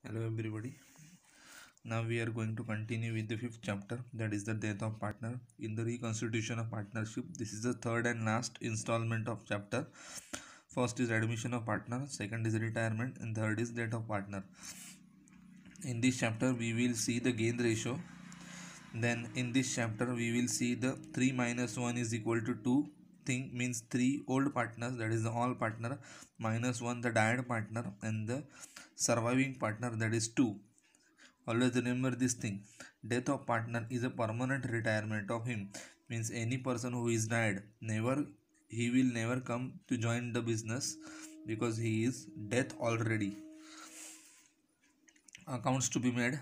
Hello everybody. Now we are going to continue with the fifth chapter, that is the death of partner in the reconstitution of partnership. This is the third and last installment of chapter. First is admission of partner, second is retirement, and third is death of partner. In this chapter we will see the gain ratio. Then in this chapter we will see the 3 minus 1 is equal to 2 thing, means 3 old partners, that is the all partner, minus 1 the died partner, and the surviving partner, that is 2. Always remember this thing. Death of partner is a permanent retirement of him. Means any person who is died, he will never come to join the business because he is death already. Accounts to be made: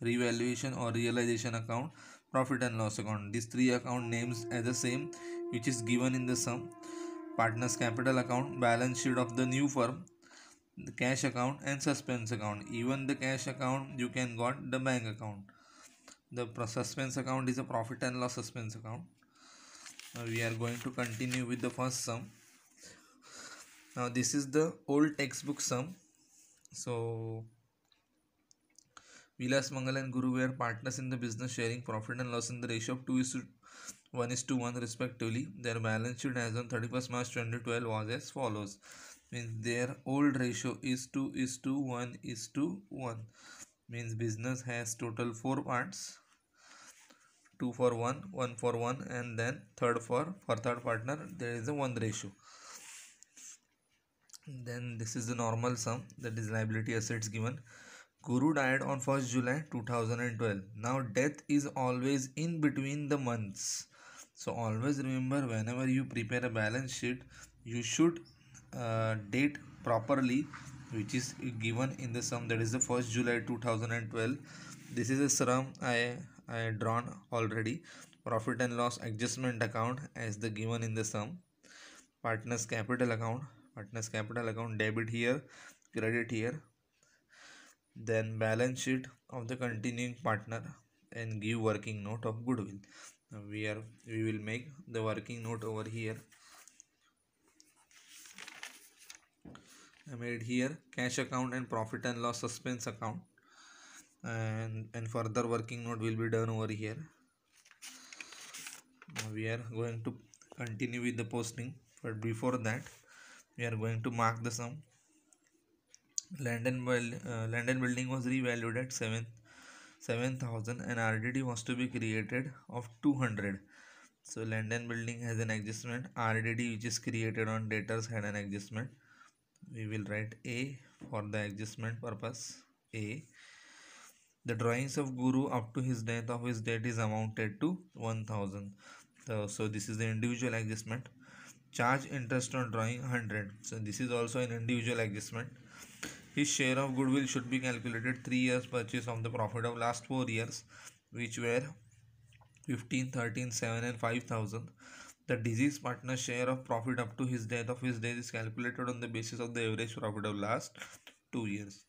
revaluation or realization account, profit and loss account. These three account names are the same, which is given in the sum. Partners capital account, balance sheet of the new firm, the cash account and suspense account. Even the cash account you can got the bank account. The suspense account is a profit and loss suspense account. Now we are going to continue with the first sum. Now this is the old textbook sum. So Vilas Mangal and Guru were partners in the business, sharing profit and loss in the ratio of 2:1 respectively. Their balance sheet as on 31st March 2012 was as follows. Means their old ratio is 2:1:1. Means business has total 4 parts, 2 for 1, 1 for 1, and then for third partner there is a 1 ratio. Then this is the normal sum, that is liability assets given. Guru died on 1st July 2012. Now death is always in between the months. So always remember, whenever you prepare a balance sheet, you should date properly which is given in the sum, that is the 1st July 2012. This is a sum I drawn already. Profit and loss adjustment account as the given in the sum. Partners capital account, debit here, credit here. Then balance sheet of the continuing partner and give working note of goodwill. Now we will make the working note over here. I made here cash account and profit and loss suspense account, and further working note will be done over here. Now we are going to continue with the posting, but before that we are going to mark the sum. Land and building was revalued at 7,000 and RDD was to be created of 200. So land and building has an adjustment. RDD which is created on debtors had an adjustment. We will write A for the adjustment purpose. A. The drawings of Guru up to his death of his debt is amounted to 1,000. So this is the individual adjustment. Charge interest on drawing 100. So this is also an individual adjustment. His share of goodwill should be calculated 3 years purchase of the profit of last 4 years, which were 15, 13, 7 and 5,000. The deceased partner's share of profit up to his death is calculated on the basis of the average profit of last 2 years.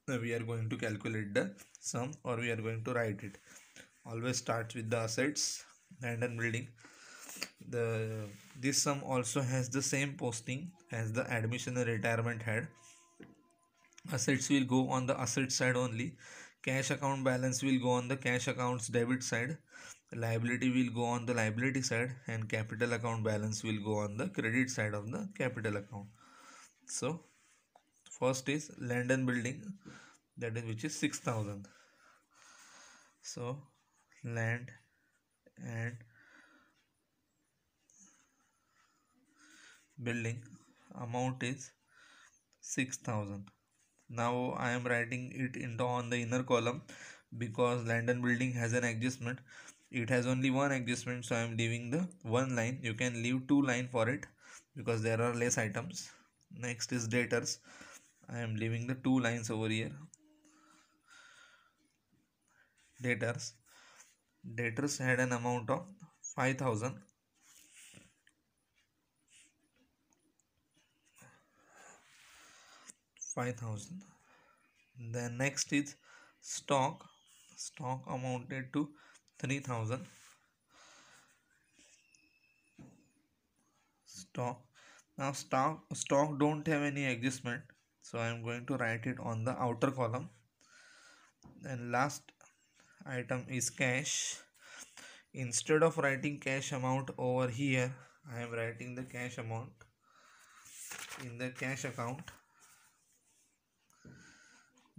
Now we are going to calculate the sum, or we are going to write it. Always starts with the assets, land and building. This sum also has the same posting as the admission and retirement had. Assets will go on the asset side only. Cash account balance will go on the cash account's debit side. Liability will go on the liability side, and capital account balance will go on the credit side of the capital account. So first is land and building, that is which is 6,000. So land and building amount is 6,000. Now I am writing it into on the inner column because land and building has an adjustment. It has only one adjustment, so I am leaving the one line. You can leave two line for it because there are less items. Next is debtors. I am leaving the two lines over here. Debtors had an amount of 5,000. Then next is stock. Stock amounted to 3,000. Stock. Now stock don't have any adjustment, So I am going to write it on the outer column. And last item is cash. Instead of writing cash amount over here, I am writing the cash amount in the cash account,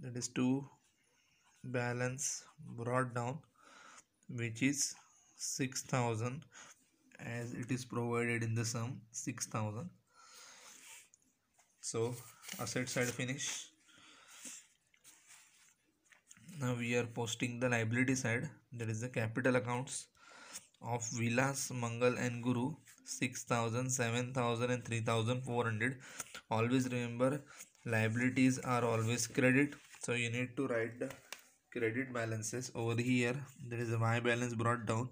that is to balance brought down, which is 6,000, as it is provided in the sum 6,000. So asset side finish. Now we are posting the liability side, that is the capital accounts of Vilas, Mangal and Guru, 6,000, 7,000 and 3,400. Always remember, liabilities are always credit, so you need to write the credit balances over here. There is a Y balance brought down,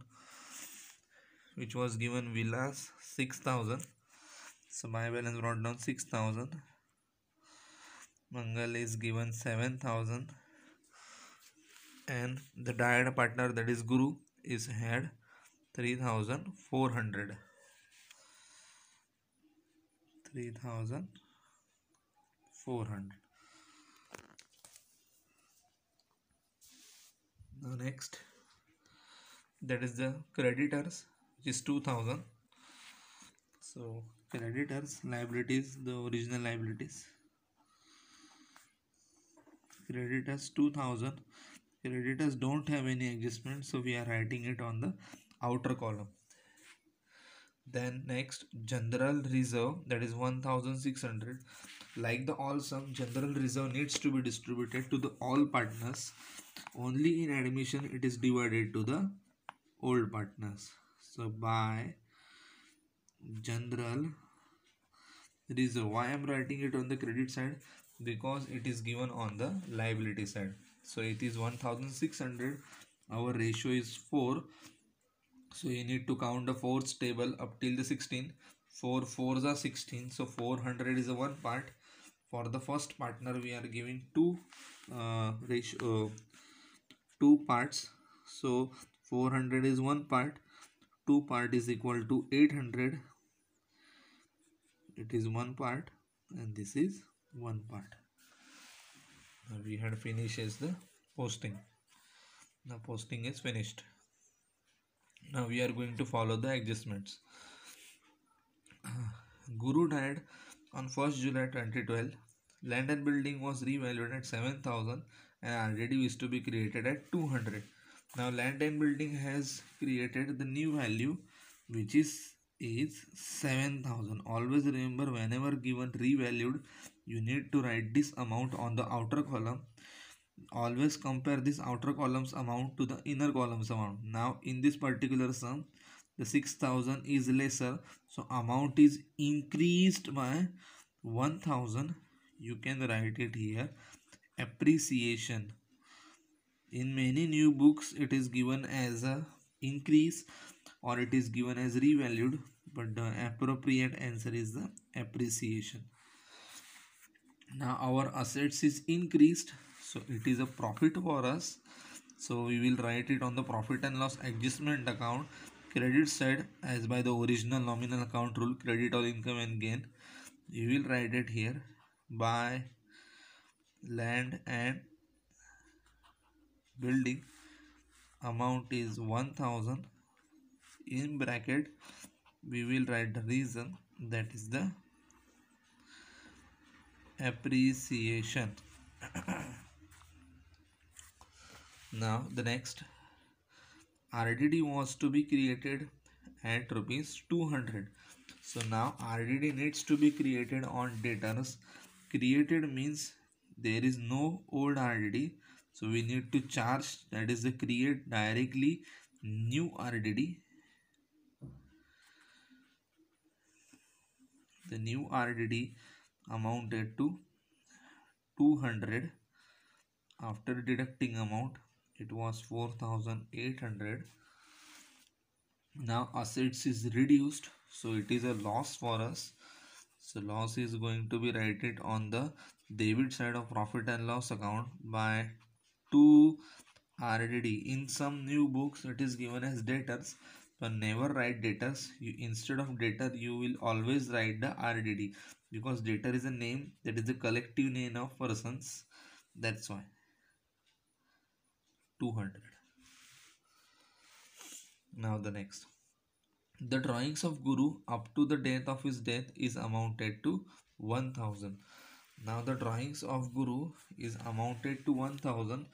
which was given Vilas 6,000, so Y balance brought down 6,000. Mangal is given 7,000, and the direct partner, that is Guru, is had 3,400. 3,400. Now next, that is the creditors, which is 2,000. So creditors liabilities, the original liabilities, creditors 2,000. Creditors don't have any adjustment, so we are writing it on the outer column. Then next, general reserve, that is 1,600. Like the all sum, general reserve needs to be distributed to the all partners. Only in admission it is divided to the old partners. So by general reserve, why I am writing it on the credit side? Because it is given on the liability side. So it is 1,600. Our ratio is 4. So you need to count the fourths table up till the 16. 4 4s are 16. So 400 is the one part. For the first partner, we are giving two parts. So 400 is one part. 2 part is equal to 800. It is one part, and this is one part. Now we had finishes the posting. Now posting is finished. Now we are going to follow the adjustments. Guru died on 1st July 2012. Land and building was revalued at 7,000 and RDD is to be created at 200. Now land and building has created the new value, which is 7,000. Always remember, whenever given revalued, you need to write this amount on the outer column. Always compare this outer column's amount to the inner column's amount. Now in this particular sum, the 6,000 is lesser, so amount is increased by 1,000. You can write it here, appreciation. In many new books it is given as a increase or it is given as revalued, but the appropriate answer is the appreciation. Now our assets is increased, so it is a profit for us, so we will write it on the profit and loss adjustment account, credit side, as by the original nominal account rule, credit all income and gain. You will write it here by land and building, amount is 1,000. In bracket we will write the reason, that is the appreciation. Now the next, RDD was to be created at rupees 200. So now RDD needs to be created on debtors. Created means there is no old RDD, so we need to charge, that is the create directly new RDD. The new RDD amounted to 200. After deducting amount, it was 4,800. Now assets is reduced, so it is a loss for us. So loss is going to be written on the debit side of profit and loss account by 2 RDD. In some new books it is given as debtors, but never write debtors. Instead of debtor you will always write the RDD. because debtor is a name, that is the collective name of persons, that's why 200. Now the next, the drawings of Guru up to the date of his death is amounted to 1000. Now the drawings of Guru is amounted to 1000.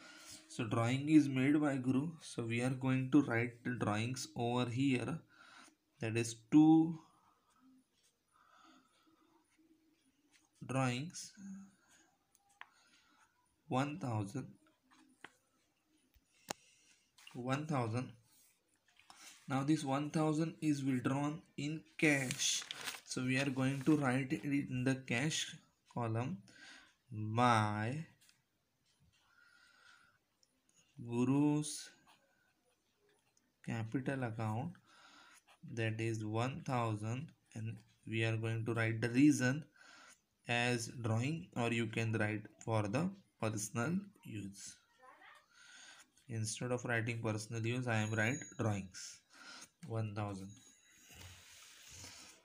So drawing is made by Guru. So we are going to write the drawings over here. That is 2 drawings 1000. Now this 1000 is withdrawn in cash. So we are going to write it in the cash column by Guru's capital account, that is 1000, and we are going to write the reason as drawing, or you can write for the personal use. Instead of writing personal use, I am write drawings 1000.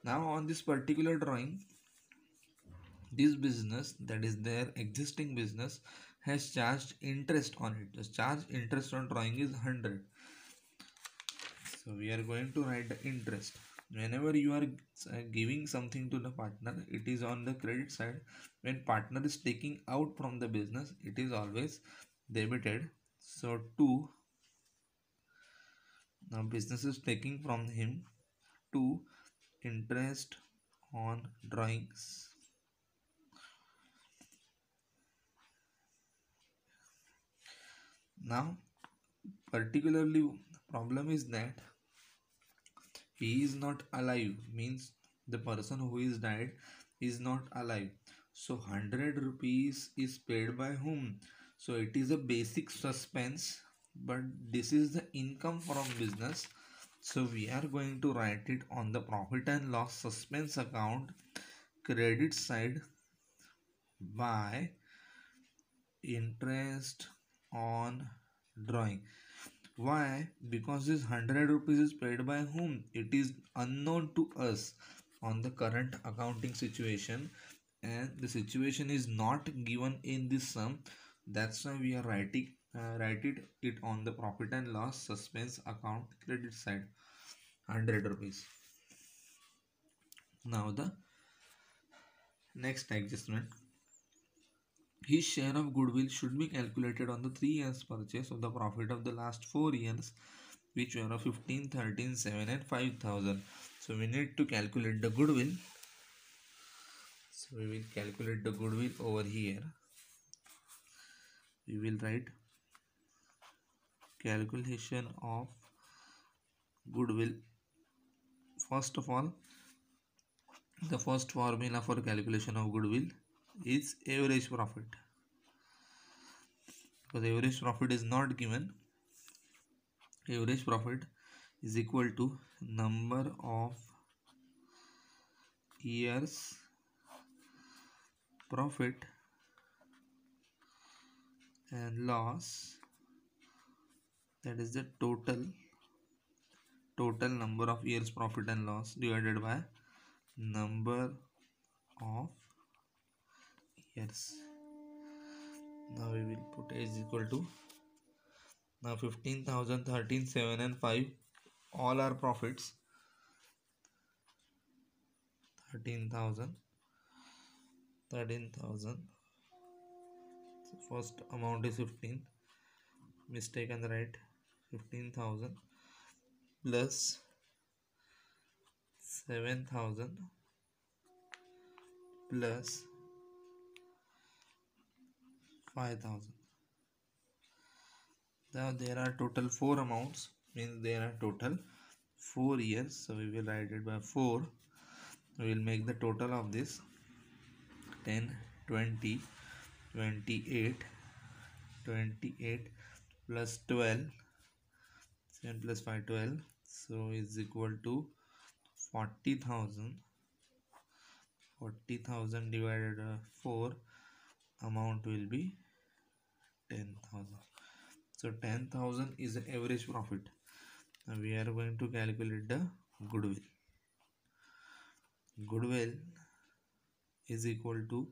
Now on this particular drawing, this business, that is their existing business, has charged interest on it. The charge interest on drawing is 100. So we are going to write the interest. Whenever you are giving something to the partner, it is on the credit side. When partner is taking out from the business, it is always debited. So 2, now business is taking from him 2 interest on drawings. Now particularly problem is that he is not alive, means the person who is died is not alive. So 100 rupees is paid by whom? So it is a basic suspense, but this is the income from business. So we are going to write it on the profit and loss suspense account credit side by interest on drawing. Why? Because this 100 rupees is paid by whom? It is unknown to us on the current accounting situation, and the situation is not given in this sum. That's why we are writing it on the profit and loss suspense account credit side, 100 rupees. Now the next adjustment, his share of goodwill should be calculated on the 3 years purchase of the profit of the last 4 years, which were of 15, 13, 7 and 5000. So we need to calculate the goodwill. So we will calculate the goodwill over here. We will write calculation of goodwill. First of all, the first formula for calculation of goodwill is average profit. Because average profit is not given. Average profit is equal to number of years profit and loss, that is the total number of years profit and loss divided by number of years. Now we will put A is equal to, now 15,000, 13, 7 and 5 all are profits. 13,000. So first amount is 15, mistake on the right, 15,000 plus 7,000 plus 5,000. Now there are total 4 amounts, means there are total 4 years. So we will write it by 4. We will make the total of this 10, 20, 28, 28 plus 12, 7 plus 5, 12. So is equal to 40,000. 40,000 divided by 4, amount will be 10,000. So 10,000 is the average profit. Now we are going to calculate the goodwill. Goodwill is equal to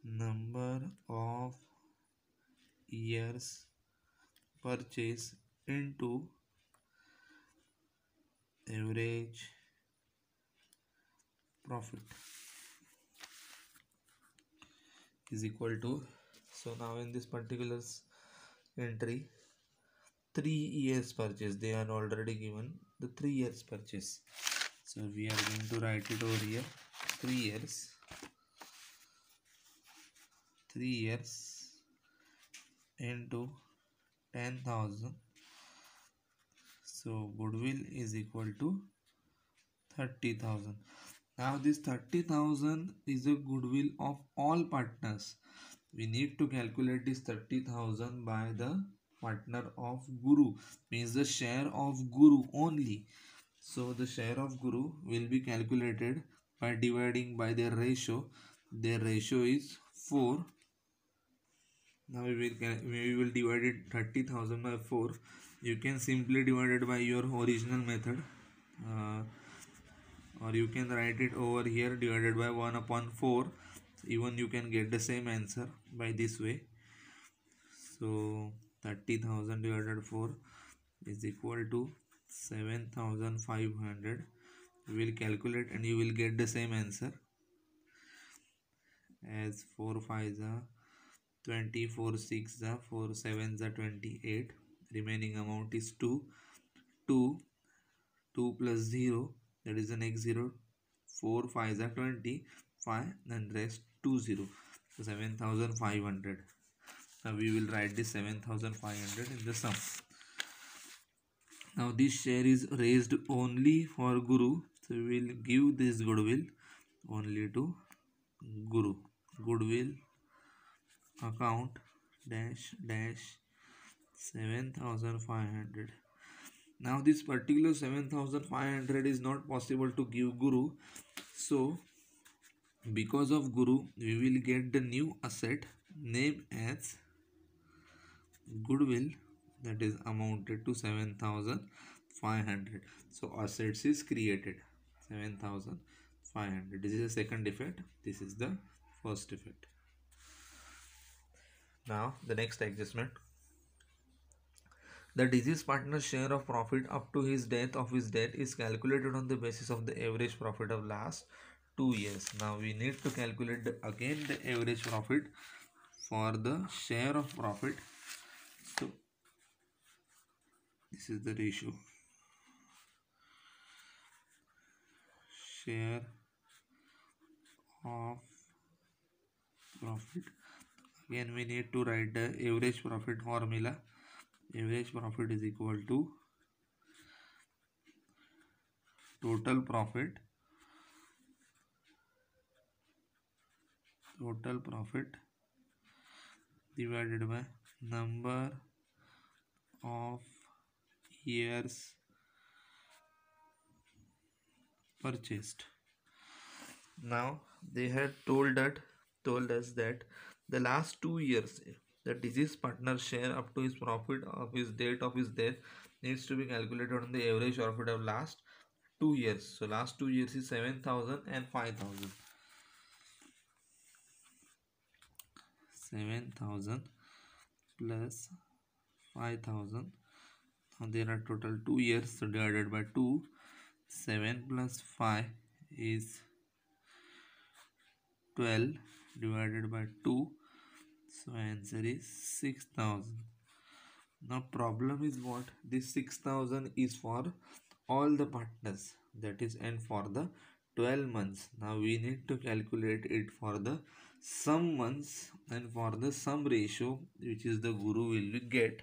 number of years purchase into average profit is equal to, so now in this particular entry, 3 years purchase, they are already given the 3 years purchase, so we are going to write it over here, 3 years, 3 years into 10,000, so goodwill is equal to 30,000. Now this 30,000 is a goodwill of all partners. We need to calculate this 30,000 by the partner of Guru, means the share of Guru only. So the share of Guru will be calculated by dividing by their ratio. Their ratio is 4. Now we will divide it 30,000 by 4. You can simply divide it by your original method. Or you can write it over here divided by 1 upon 4. Even you can get the same answer by this way. So 30,000 divided 4 is equal to 7,500. You will calculate and you will get the same answer, as 4 5s are 20, 4 6s are 4 7s are 28. Remaining amount is 2. 2 plus 0, that is the next 0. 4 5s are 20, 5 and rest 20, so 7,500. Now we will write this 7,500 in the sum. Now this share is raised only for Guru, so we will give this goodwill only to Guru. Goodwill account dash dash 7,500. Now this particular 7,500 is not possible to give Guru, so because of Guru we will get the new asset named as goodwill, that is amounted to 7,500. So assets is created 7,500. This is the second effect, this is the first effect. Now the next adjustment, the deceased partner's share of profit up to his death is calculated on the basis of the average profit of last 2 years. Now we need to calculate again the average profit for the share of profit. So this is the ratio, share of profit. Again we need to write the average profit formula. Average profit is equal to total profit divided by number of years purchased. Now they had told us that the last 2 years, the deceased partner's share up to his profit of his date of his death needs to be calculated on the average profit of last 2 years. So last 2 years is 7,000 and 5,000. 7,000 plus 5,000. Now there are total 2 years, so divided by 2. 7 plus 5 is 12 divided by 2, so answer is 6,000. Now problem is what? This 6,000 is for all the partners, that is, and for the 12 months. Now we need to calculate it for the sum months and for the sum ratio, which is the Guru will get.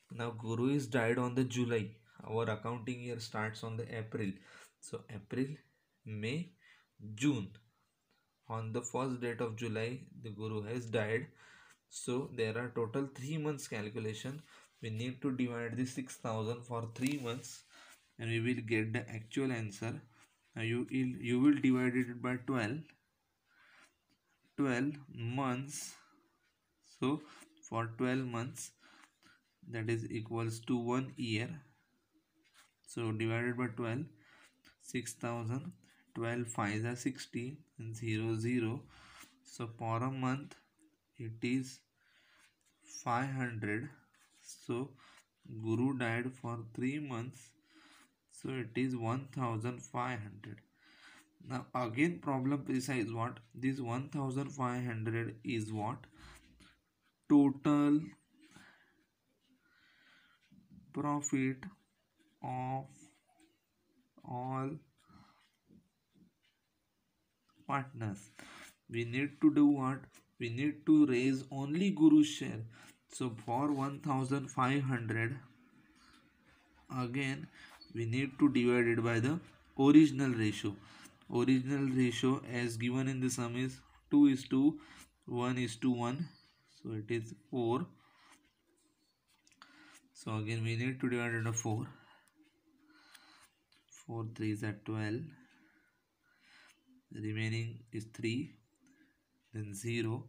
Now Guru is died on the July. Our accounting year starts on the April. So April, May, June. On the first date of July, the Guru has died. So there are total 3 months calculation. We need to divide the 6,000 for 3 months and we will get the actual answer. Now you will divide it by 12 months. So for 12 months, that is equals to 1 year. So divided by 12, 6,000, 12 5 are 60 and 0 0. So for a month it is 500. So Guru died for 3 months, so it is 1500. Now again problem precise what this 1500 is what total profit of all partners. We need to do what? We need to raise only Guru's share. So for 1500 again we need to divide it by the original ratio. Original ratio as given in the sum is 2 is to 1 is to 1, so it is 4. So again we need to divide it by 4. 4 3s are 12, the remaining is 3, then 0.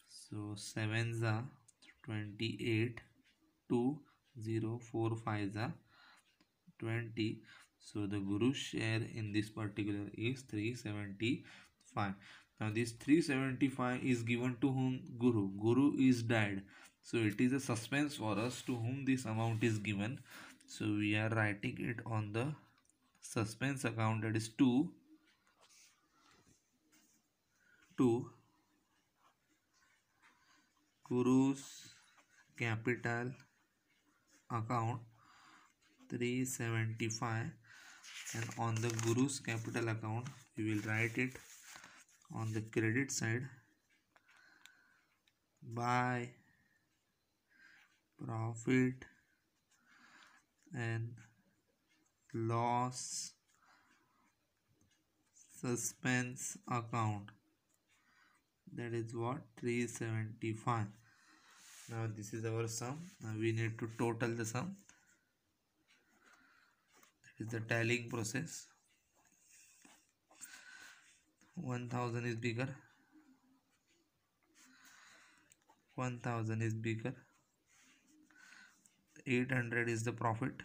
So 7s are 28, 2 0 4 5s are 20. So the Guru's share in this particular is 375. Now this 375 is given to whom? Guru. Guru is died. So it is a suspense for us to whom this amount is given. So we are writing it on the suspense account, that is 2 Guru's capital account 375, and on the Guru's capital account we will write it on the credit side by profit and loss suspense account, that is what 375. Now this is our sum. Now we need to total the sum, that is the tallying process. 1000 is bigger, 1000 is bigger, 800 is the profit.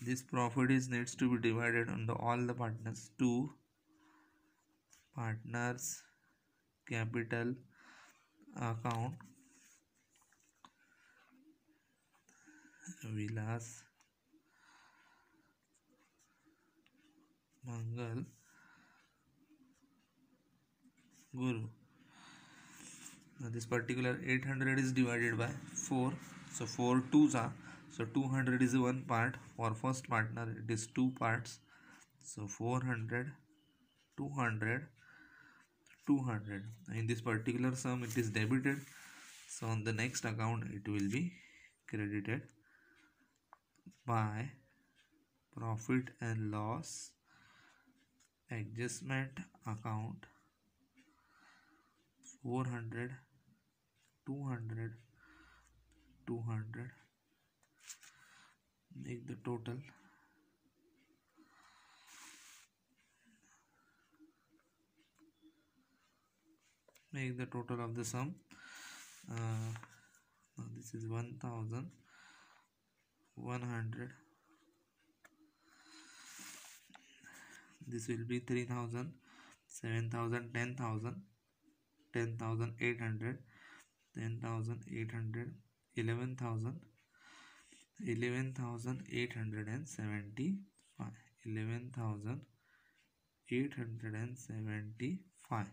This profit is needs to be divided on all the partners. 2 partners capital account, Vilas, Mangal, Guru. Now this particular 800 is divided by 4. So 4 2s are, so 200 is one part. For first partner it is 2 parts. So 400, 200, 200. In this particular sum it is debited. So on the next account it will be credited by profit and loss adjustment account 400, 200, 200. Make the total. Make the total of the sum. Now this is 1100. This will be 3000, 7000, 10,000, 10,800, 10,800, 11,000, 11,875, 11,875,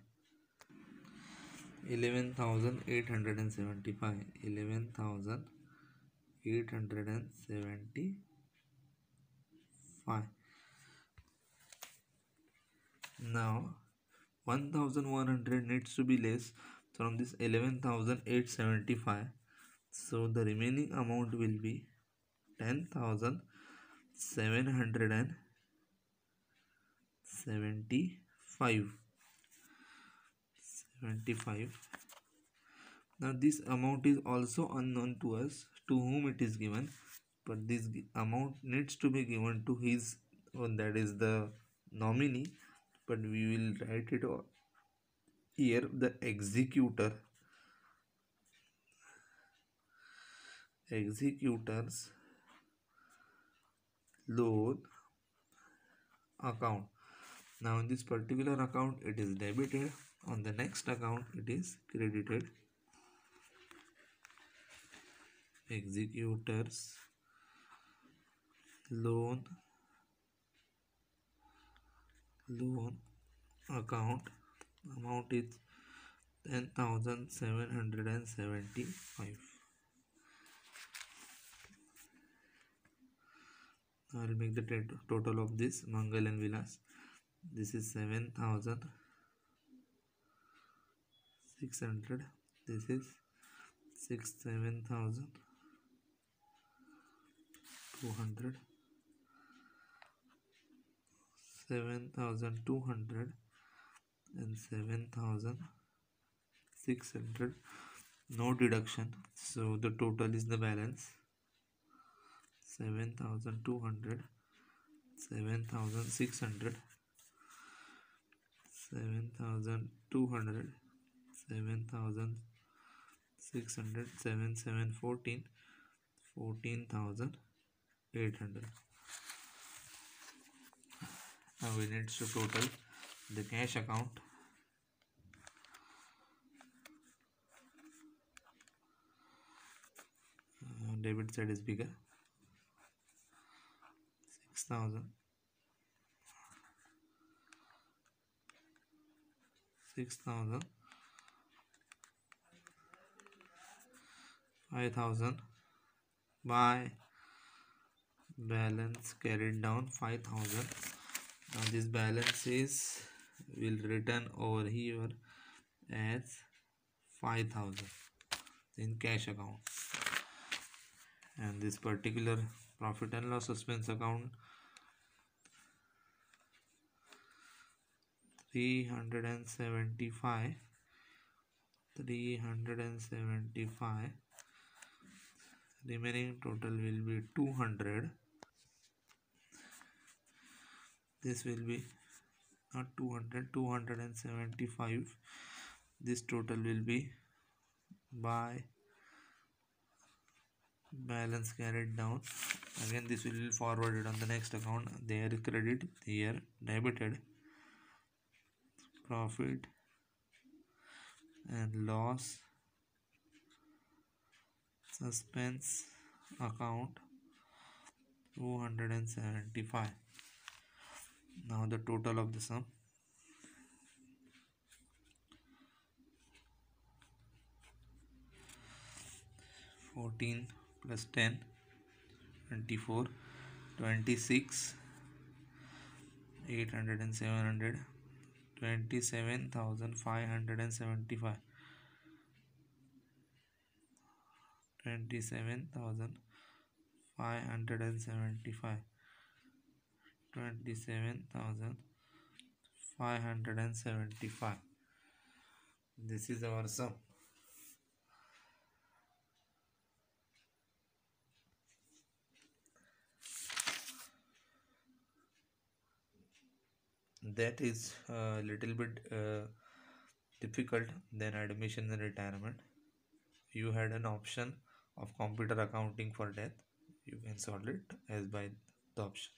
11,875, 11,875. Now 1100 needs to be less from this 11,875. So the remaining amount will be 10,775. 75. Now this amount is also unknown to us to whom it is given, but this amount needs to be given to his, that is the nominee, but we will write it here, the executor's loan account. Now in this particular account it is debited, on the next account it is credited. Executors loan account, amount is 10,775. I will make the total of this Mangal and Vilas. This is 7,600. This is 7,200. 7,200 and 7,600. No deduction, so the total is the balance 7,200, 7,600, 7,200, 7,600, 7,714, 14,800. Now we need to total the cash account. Debit side is bigger. 6,000, 6,000, 5,000 by balance carried down 5,000. Now this balance will return over here as 5,000 in cash account, and this particular profit and loss suspense account 375, remaining total will be 200. This will be not 200, 275. This total will be by balance carried down. Again this will be forwarded on the next account. There credit, here debited. Profit and loss suspense account 275. Now the total of the sum 14 plus 10, 24, 26, 800 and 700, 27,575, 27,575, 27,575. This is our sum. That is a little bit difficult than admission and retirement. You had an option of computer accounting for death. You can solve it as by the option.